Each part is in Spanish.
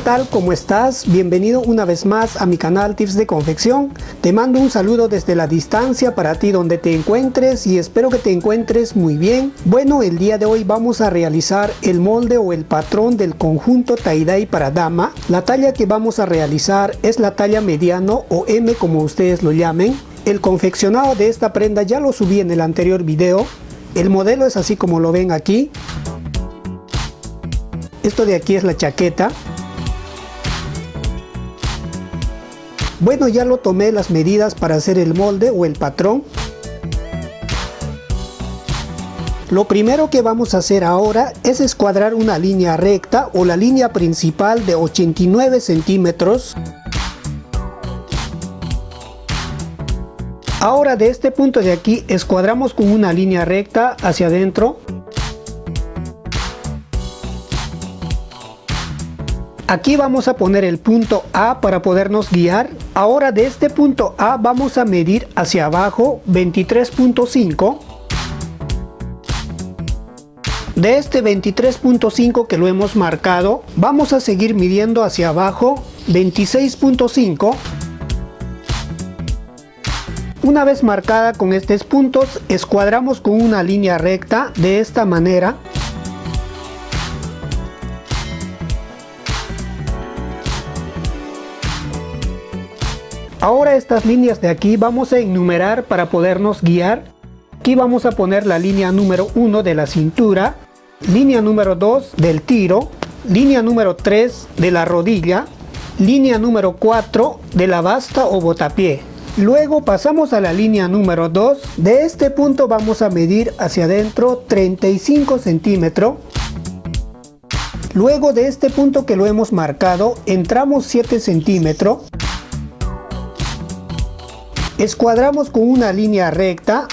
tal? ¿Cómo estás? Bienvenido una vez más a mi canal Tips de Confección. Te mando un saludo desde la distancia para ti donde te encuentres y espero que te encuentres muy bien. Bueno, el día de hoy vamos a realizar el molde o el patrón del conjunto tie-dye para dama. La talla que vamos a realizar es la talla mediano o M como ustedes lo llamen. El confeccionado de esta prenda ya lo subí en el anterior video. El modelo es así como lo ven aquí. Esto de aquí es la chaqueta. Bueno, ya lo tomé las medidas para hacer el molde o el patrón. Lo primero que vamos a hacer ahora es escuadrar una línea recta o la línea principal de 89 centímetros. Ahora de este punto de aquí escuadramos con una línea recta hacia adentro. Aquí vamos a poner el punto A para podernos guiar. Ahora de este punto A vamos a medir hacia abajo 23.5. De este 23.5 que lo hemos marcado, vamos a seguir midiendo hacia abajo 26.5. Una vez marcada con estos puntos, escuadramos con una línea recta de esta manera. Ahora estas líneas de aquí vamos a enumerar para podernos guiar. Aquí vamos a poner la línea número 1 de la cintura, línea número 2 del tiro, línea número 3 de la rodilla, línea número 4 de la basta o botapié. Luego pasamos a la línea número 2. De este punto vamos a medir hacia adentro 35 centímetros. Luego de este punto que lo hemos marcado, entramos 7 centímetros. Escuadramos con una línea recta.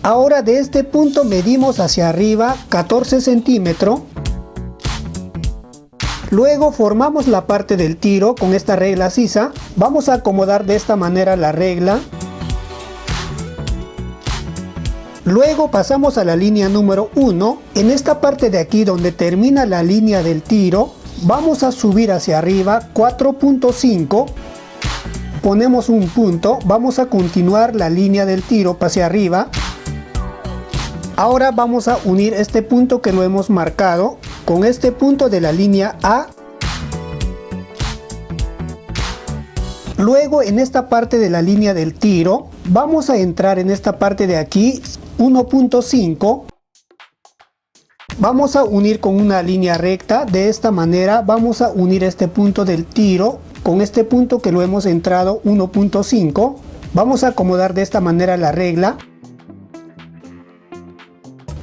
Ahora de este punto medimos hacia arriba 14 centímetros. Luego formamos la parte del tiro con esta regla sisa. Vamos a acomodar de esta manera la regla. Luego pasamos a la línea número 1. En esta parte de aquí donde termina la línea del tiro, vamos a subir hacia arriba 4.5. Ponemos un punto. Vamos a continuar la línea del tiro hacia arriba. Ahora vamos a unir este punto que lo hemos marcado con este punto de la línea A. Luego en esta parte de la línea del tiro vamos a entrar en esta parte de aquí 1.5. Vamos a unir con una línea recta. De esta manera vamos a unir este punto del tiro con este punto que lo hemos entrado 1.5. Vamos a acomodar de esta manera la regla.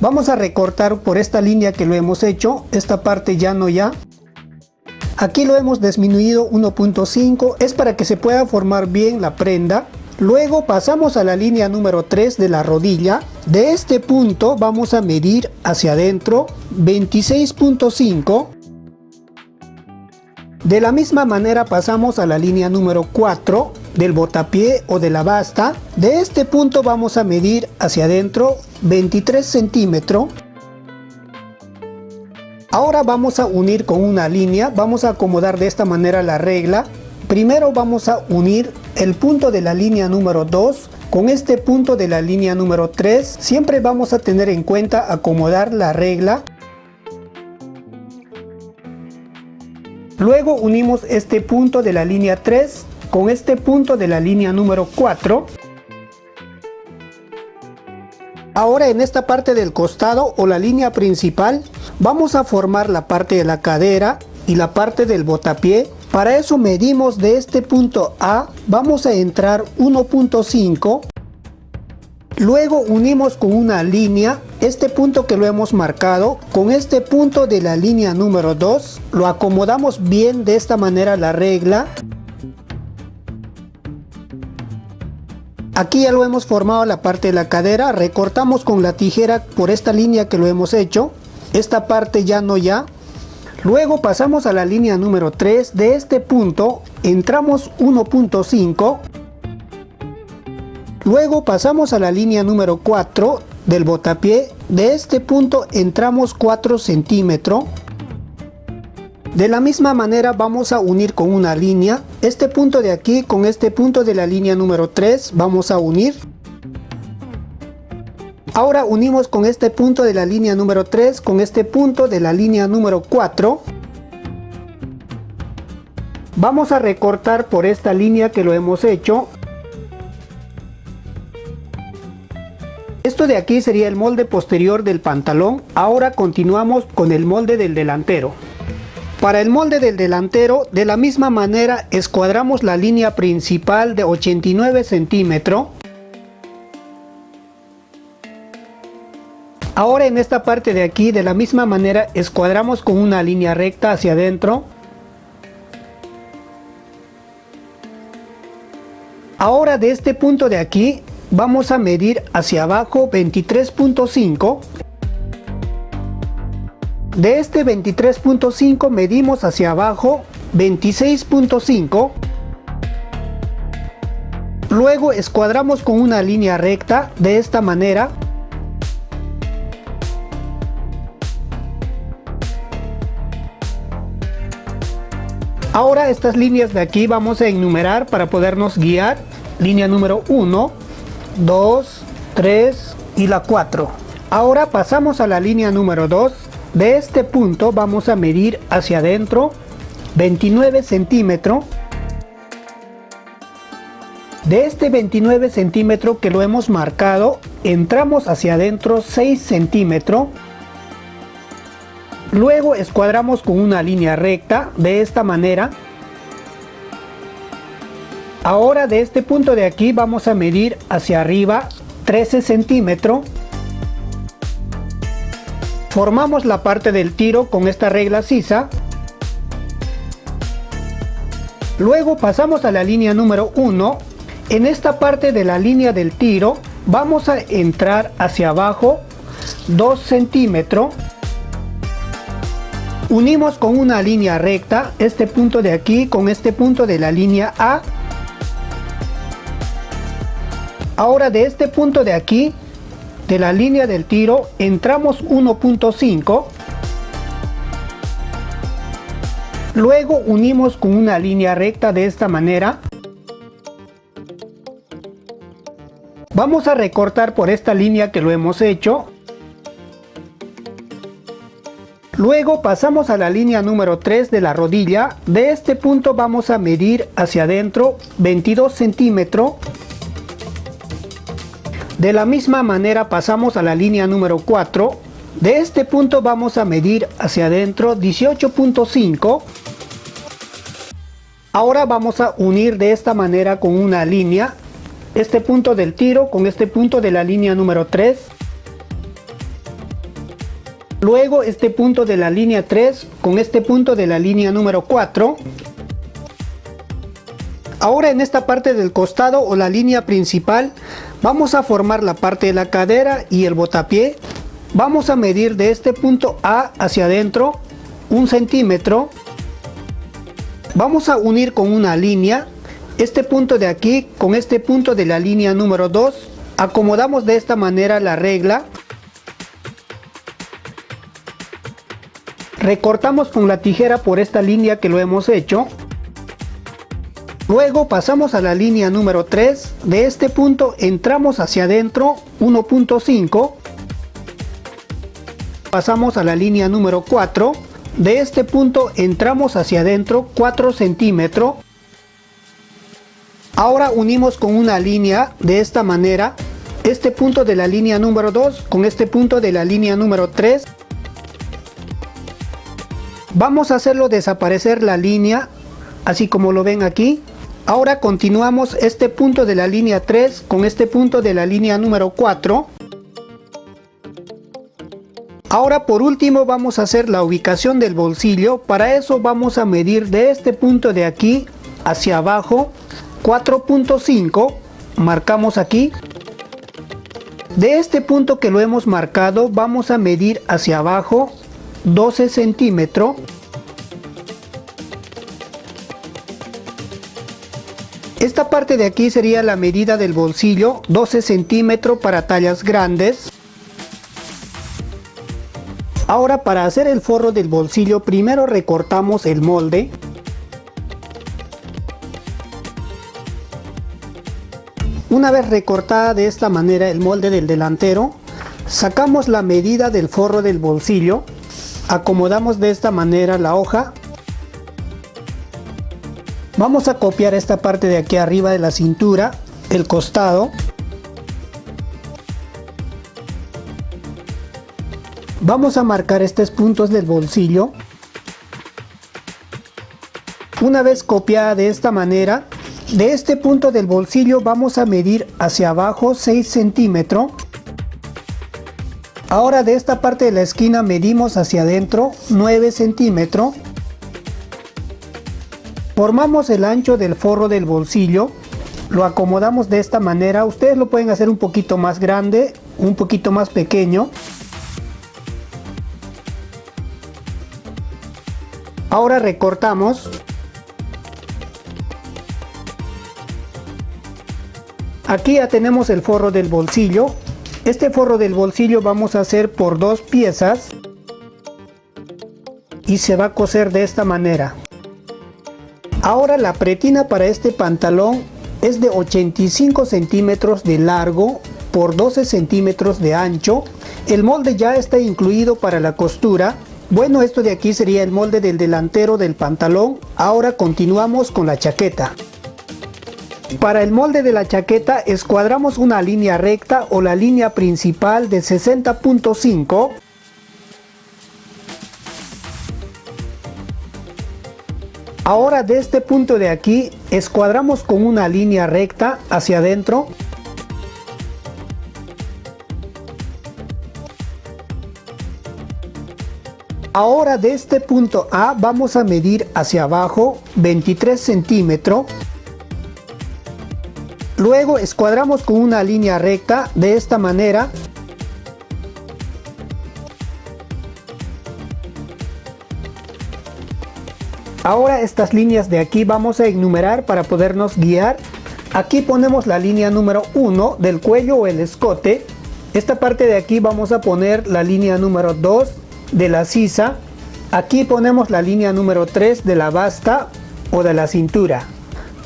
Vamos a recortar por esta línea que lo hemos hecho. Esta parte ya no ya. Aquí lo hemos disminuido 1.5. Es para que se pueda formar bien la prenda. Luego pasamos a la línea número 3 de la rodilla. De este punto vamos a medir hacia adentro 26.5. De la misma manera pasamos a la línea número 4 del botapié o de la basta. De este punto vamos a medir hacia adentro 23 centímetros. Ahora vamos a unir con una línea. Vamos a acomodar de esta manera la regla. Primero vamos a unir el punto de la línea número 2 con este punto de la línea número 3. Siempre vamos a tener en cuenta acomodar la regla. Luego unimos este punto de la línea 3 con este punto de la línea número 4. Ahora en esta parte del costado o la línea principal vamos a formar la parte de la cadera y la parte del botapié. Para eso medimos de este punto A, vamos a entrar 1.5. Luego unimos con una línea este punto que lo hemos marcado con este punto de la línea número 2. Lo acomodamos bien de esta manera la regla. Aquí ya lo hemos formado la parte de la cadera. Recortamos con la tijera por esta línea que lo hemos hecho. Esta parte ya no ya. Luego pasamos a la línea número 3. De este punto entramos 1.5. Luego pasamos a la línea número 4 del botapié. De este punto entramos 4 centímetros. De la misma manera vamos a unir con una línea. Este punto de aquí con este punto de la línea número 3 vamos a unir. Ahora unimos con este punto de la línea número 3 con este punto de la línea número 4. Vamos a recortar por esta línea que lo hemos hecho. Esto de aquí sería el molde posterior del pantalón. Ahora continuamos con el molde del delantero. Para el molde del delantero, de la misma manera escuadramos la línea principal de 89 centímetros. Ahora en esta parte de aquí, de la misma manera, escuadramos con una línea recta hacia adentro. Ahora de este punto de aquí, vamos a medir hacia abajo 23.5. De este 23.5 medimos hacia abajo 26.5. Luego escuadramos con una línea recta de esta manera. Ahora estas líneas de aquí vamos a enumerar para podernos guiar. Línea número 1, 2, 3 y la 4. Ahora pasamos a la línea número 2. De este punto vamos a medir hacia adentro 29 centímetros. De este 29 centímetros que lo hemos marcado, entramos hacia adentro 6 centímetros. Luego escuadramos con una línea recta de esta manera. Ahora de este punto de aquí vamos a medir hacia arriba 13 centímetros. Formamos la parte del tiro con esta regla sisa. Luego pasamos a la línea número 1. En esta parte de la línea del tiro vamos a entrar hacia abajo 2 centímetros. Unimos con una línea recta este punto de aquí con este punto de la línea A. Ahora de este punto de aquí, de la línea del tiro, entramos 1.5. Luego unimos con una línea recta de esta manera. Vamos a recortar por esta línea que lo hemos hecho. Luego pasamos a la línea número 3 de la rodilla. De este punto vamos a medir hacia adentro 22 centímetros. De la misma manera pasamos a la línea número 4. De este punto vamos a medir hacia adentro 18.5. Ahora vamos a unir de esta manera con una línea. Este punto del tiro con este punto de la línea número 3. Luego este punto de la línea 3 con este punto de la línea número 4. Ahora en esta parte del costado o la línea principal vamos a formar la parte de la cadera y el botapié. Vamos a medir de este punto A hacia adentro 1 centímetro. Vamos a unir con una línea este punto de aquí con este punto de la línea número 2. Acomodamos de esta manera la regla. Recortamos con la tijera por esta línea que lo hemos hecho. Luego pasamos a la línea número 3. De este punto entramos hacia adentro 1.5. Pasamos a la línea número 4. De este punto entramos hacia adentro 4 centímetros. Ahora unimos con una línea de esta manera. Este punto de la línea número 2 con este punto de la línea número 3. Vamos a hacerlo desaparecer la línea, así como lo ven aquí. Ahora continuamos este punto de la línea 3 con este punto de la línea número 4. Ahora por último vamos a hacer la ubicación del bolsillo. Para eso vamos a medir de este punto de aquí hacia abajo 4.5. Marcamos aquí. De este punto que lo hemos marcado vamos a medir hacia abajo 12 centímetros. Esta parte de aquí sería la medida del bolsillo, 12 centímetros para tallas grandes. Ahora, para hacer el forro del bolsillo, primero recortamos el molde. Una vez recortada de esta manera el molde del delantero, sacamos la medida del forro del bolsillo, acomodamos de esta manera la hoja. Vamos a copiar esta parte de aquí arriba de la cintura, el costado. Vamos a marcar estos puntos del bolsillo. Una vez copiada de esta manera, de este punto del bolsillo vamos a medir hacia abajo 6 centímetros. Ahora de esta parte de la esquina medimos hacia adentro 9 centímetros. Formamos el ancho del forro del bolsillo. Lo acomodamos de esta manera. Ustedes lo pueden hacer un poquito más grande, un poquito más pequeño. Ahora recortamos. Aquí ya tenemos el forro del bolsillo. Este forro del bolsillo vamos a hacer por 2 piezas y se va a coser de esta manera. Ahora la pretina para este pantalón es de 85 centímetros de largo por 12 centímetros de ancho. El molde ya está incluido para la costura. Bueno, esto de aquí sería el molde del delantero del pantalón. Ahora continuamos con la chaqueta. Para el molde de la chaqueta escuadramos una línea recta o la línea principal de 60.5. Ahora de este punto de aquí escuadramos con una línea recta hacia adentro. Ahora de este punto A vamos a medir hacia abajo 23 centímetros. Luego escuadramos con una línea recta de esta manera. Ahora estas líneas de aquí vamos a enumerar para podernos guiar. Aquí ponemos la línea número 1 del cuello o el escote. Esta parte de aquí vamos a poner la línea número 2 de la sisa. Aquí ponemos la línea número 3 de la basta o de la cintura.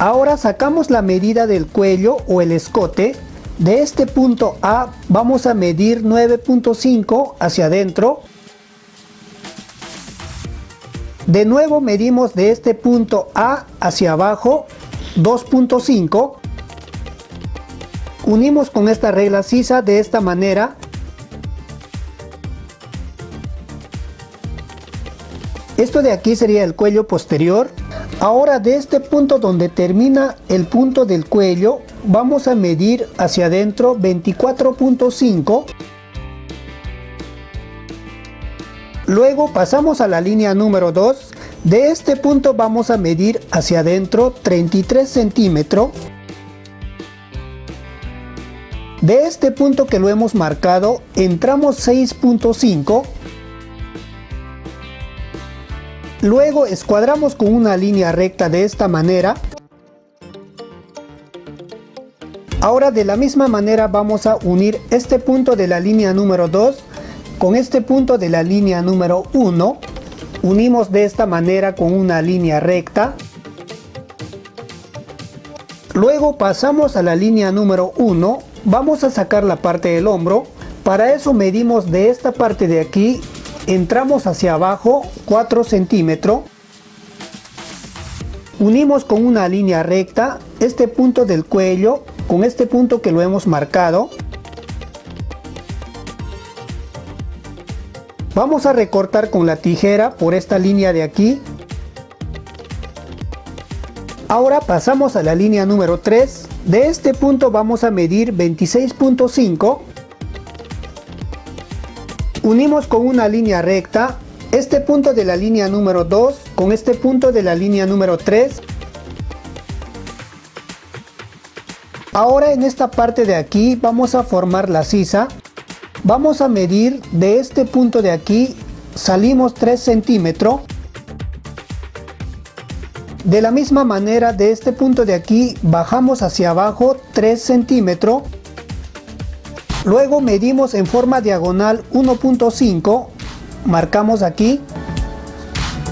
Ahora sacamos la medida del cuello o el escote. De este punto A vamos a medir 9.5 hacia adentro. De nuevo medimos de este punto A hacia abajo 2.5. Unimos con esta regla sisa de esta manera. Esto de aquí sería el cuello posterior. Ahora de este punto donde termina el punto del cuello vamos a medir hacia adentro 24.5. Luego pasamos a la línea número 2. De este punto vamos a medir hacia adentro 33 centímetros. De este punto que lo hemos marcado entramos 6.5. Luego escuadramos con una línea recta de esta manera. Ahora de la misma manera vamos a unir este punto de la línea número 2 con este punto de la línea número 1. Unimos de esta manera con una línea recta. Luego pasamos a la línea número 1. Vamos a sacar la parte del hombro. Para eso medimos de esta parte de aquí. Entramos hacia abajo 4 centímetros. Unimos con una línea recta este punto del cuello con este punto que lo hemos marcado. Vamos a recortar con la tijera por esta línea de aquí. Ahora pasamos a la línea número 3. De este punto vamos a medir 26.5. Unimos con una línea recta este punto de la línea número 2 con este punto de la línea número 3. Ahora en esta parte de aquí vamos a formar la sisa. Vamos a medir de este punto de aquí, salimos 3 centímetros. De la misma manera de este punto de aquí bajamos hacia abajo 3 centímetros. Luego medimos en forma diagonal 1.5 marcamos aquí,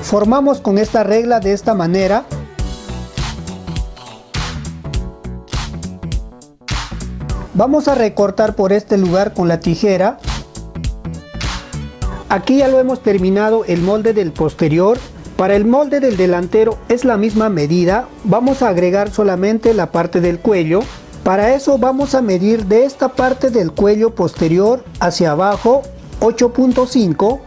formamos con esta regla de esta manera. Vamos a recortar por este lugar con la tijera. Aquí ya lo hemos terminado el molde del posterior. Para el molde del delantero es la misma medida. Vamos a agregar solamente la parte del cuello. Para eso vamos a medir de esta parte del cuello posterior hacia abajo 8.5.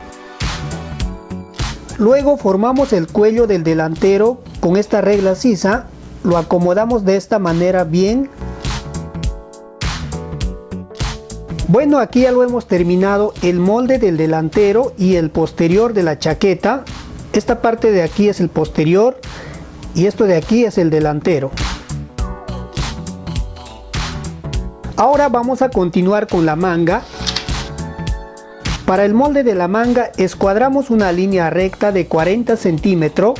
Luego formamos el cuello del delantero con esta regla sisa. Lo acomodamos de esta manera bien. Bueno, aquí ya lo hemos terminado el molde del delantero y el posterior de la chaqueta. Esta parte de aquí es el posterior y esto de aquí es el delantero. Ahora vamos a continuar con la manga. Para el molde de la manga escuadramos una línea recta de 40 centímetros.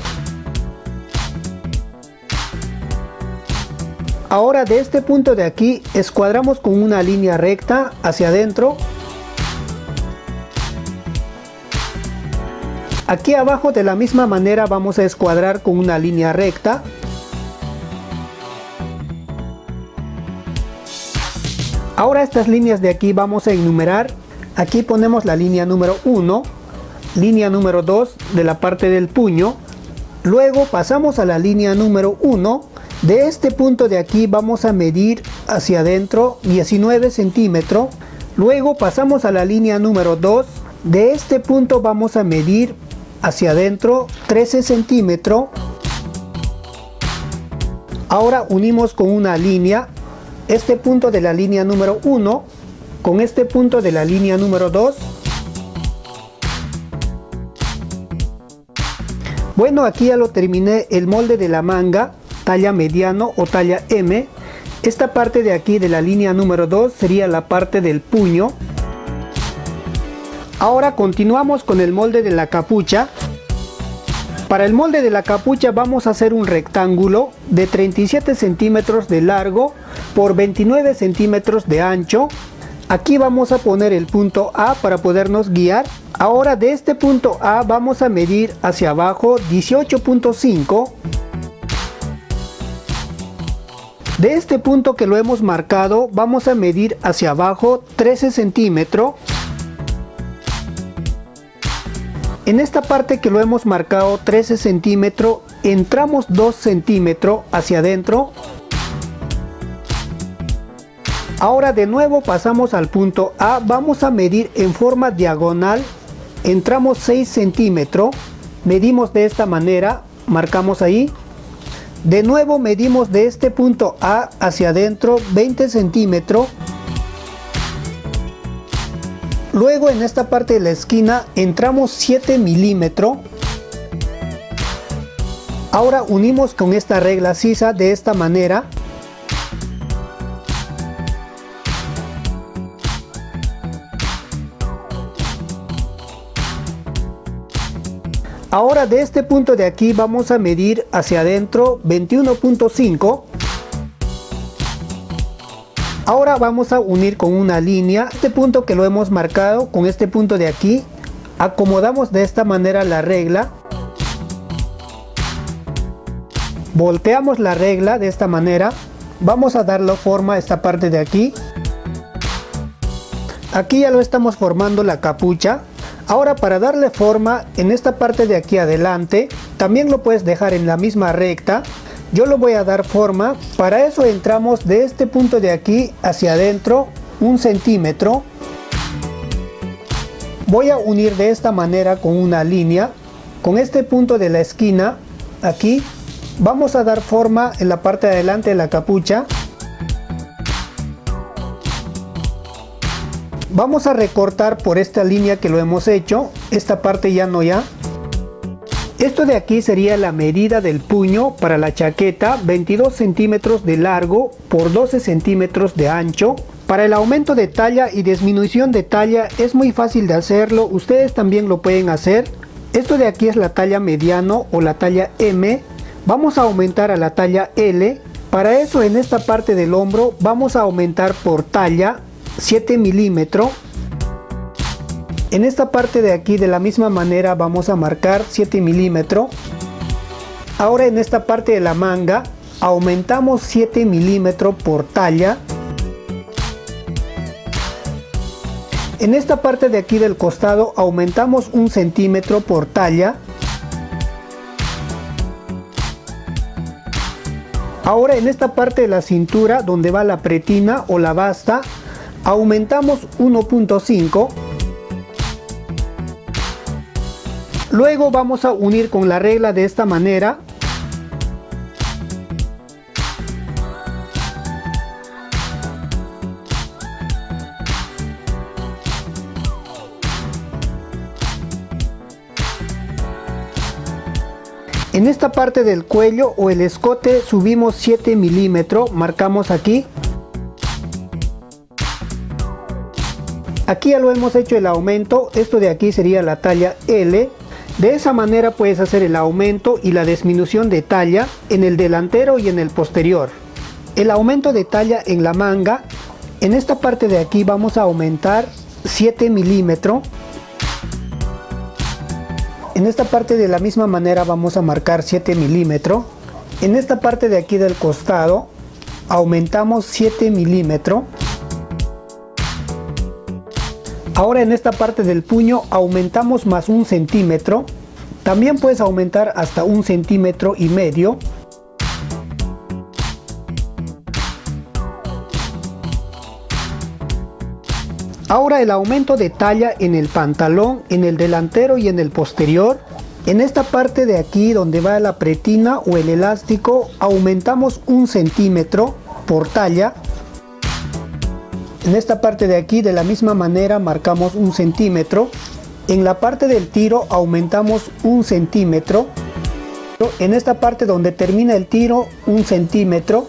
Ahora de este punto de aquí escuadramos con una línea recta hacia adentro. Aquí abajo de la misma manera vamos a escuadrar con una línea recta. Ahora estas líneas de aquí vamos a enumerar. Aquí ponemos la línea número 1, línea número 2 de la parte del puño. Luego pasamos a la línea número 1. De este punto de aquí vamos a medir hacia adentro 19 centímetros. Luego pasamos a la línea número 2. De este punto vamos a medir hacia adentro 13 centímetros. Ahora unimos con una línea este punto de la línea número 1 con este punto de la línea número 2. Bueno, aquí ya lo terminé el molde de la manga, talla mediano o talla M. Esta parte de aquí de la línea número 2 sería la parte del puño. Ahora continuamos con el molde de la capucha. Para el molde de la capucha vamos a hacer un rectángulo de 37 centímetros de largo por 29 centímetros de ancho. Aquí vamos a poner el punto A para podernos guiar. Ahora de este punto A vamos a medir hacia abajo 18.5. De este punto que lo hemos marcado vamos a medir hacia abajo 13 centímetros. En esta parte que lo hemos marcado 13 centímetros, entramos 2 centímetros hacia adentro. Ahora de nuevo pasamos al punto A, vamos a medir en forma diagonal, entramos 6 centímetros, medimos de esta manera, marcamos ahí. De nuevo medimos de este punto A hacia adentro 20 centímetros. Luego en esta parte de la esquina entramos 7 milímetros. Ahora unimos con esta regla sisa de esta manera. Ahora de este punto de aquí vamos a medir hacia adentro 21.5. Ahora vamos a unir con una línea este punto que lo hemos marcado con este punto de aquí. Acomodamos de esta manera la regla. Volteamos la regla de esta manera. Vamos a darle forma a esta parte de aquí. Aquí ya lo estamos formando la capucha. Ahora para darle forma en esta parte de aquí adelante, también lo puedes dejar en la misma recta. Yo lo voy a dar forma. Para eso entramos de este punto de aquí hacia adentro 1 centímetro. Voy a unir de esta manera con una línea. Con este punto de la esquina aquí vamos a dar forma en la parte de adelante de la capucha. Vamos a recortar por esta línea que lo hemos hecho. Esta parte ya no ya. Esto de aquí sería la medida del puño para la chaqueta, 22 centímetros de largo por 12 centímetros de ancho. Para el aumento de talla y disminución de talla es muy fácil de hacerlo, ustedes también lo pueden hacer. Esto de aquí es la talla mediano o la talla M. Vamos a aumentar a la talla L. Para eso en esta parte del hombro vamos a aumentar por talla 7 milímetros. En esta parte de aquí de la misma manera vamos a marcar 7 milímetros. Ahora en esta parte de la manga aumentamos 7 milímetros por talla. En esta parte de aquí del costado aumentamos 1 centímetro por talla. Ahora en esta parte de la cintura donde va la pretina o la basta, aumentamos 1.5. Luego vamos a unir con la regla de esta manera. En esta parte del cuello o el escote subimos 7 milímetros, marcamos aquí. Aquí ya lo hemos hecho el aumento, esto de aquí sería la talla L. De esa manera puedes hacer el aumento y la disminución de talla en el delantero y en el posterior. El aumento de talla en la manga, en esta parte de aquí vamos a aumentar 7 milímetros. En esta parte de la misma manera vamos a marcar 7 milímetros. En esta parte de aquí del costado aumentamos 7 milímetros. Ahora en esta parte del puño aumentamos más 1 centímetro. También puedes aumentar hasta 1,5 centímetros. Ahora el aumento de talla en el pantalón, en el delantero y en el posterior. En esta parte de aquí donde va la pretina o el elástico aumentamos 1 centímetro por talla. En esta parte de aquí de la misma manera marcamos 1 centímetro. En la parte del tiro aumentamos 1 centímetro. En esta parte donde termina el tiro 1 centímetro.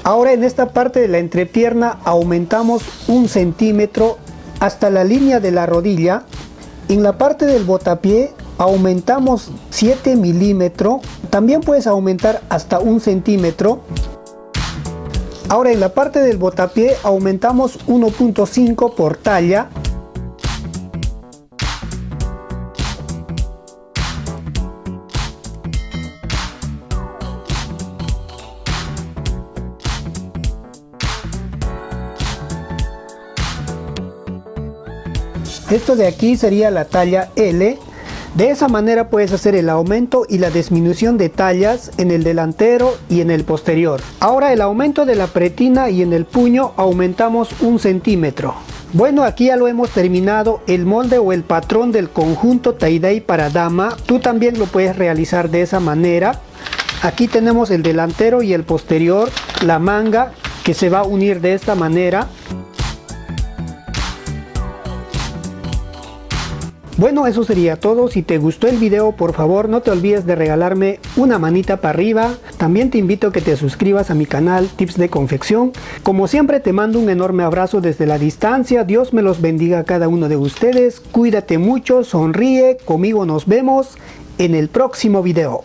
Ahora en esta parte de la entrepierna aumentamos 1 centímetro hasta la línea de la rodilla. En la parte del botapié aumentamos 7 milímetros. También puedes aumentar hasta 1 centímetro. Ahora en la parte del botapié aumentamos 1.5 por talla. Esto de aquí sería la talla L. De esa manera puedes hacer el aumento y la disminución de tallas en el delantero y en el posterior. Ahora el aumento de la pretina y en el puño aumentamos 1 centímetro. Bueno, aquí ya lo hemos terminado, el molde o el patrón del conjunto tie-dye para dama. Tú también lo puedes realizar de esa manera. Aquí tenemos el delantero y el posterior, la manga que se va a unir de esta manera. Bueno, eso sería todo. Si te gustó el video, por favor no te olvides de regalarme una manita para arriba. También te invito a que te suscribas a mi canal Tips de Confección. Como siempre te mando un enorme abrazo desde la distancia. Dios me los bendiga a cada uno de ustedes. Cuídate mucho, sonríe. Conmigo nos vemos en el próximo video.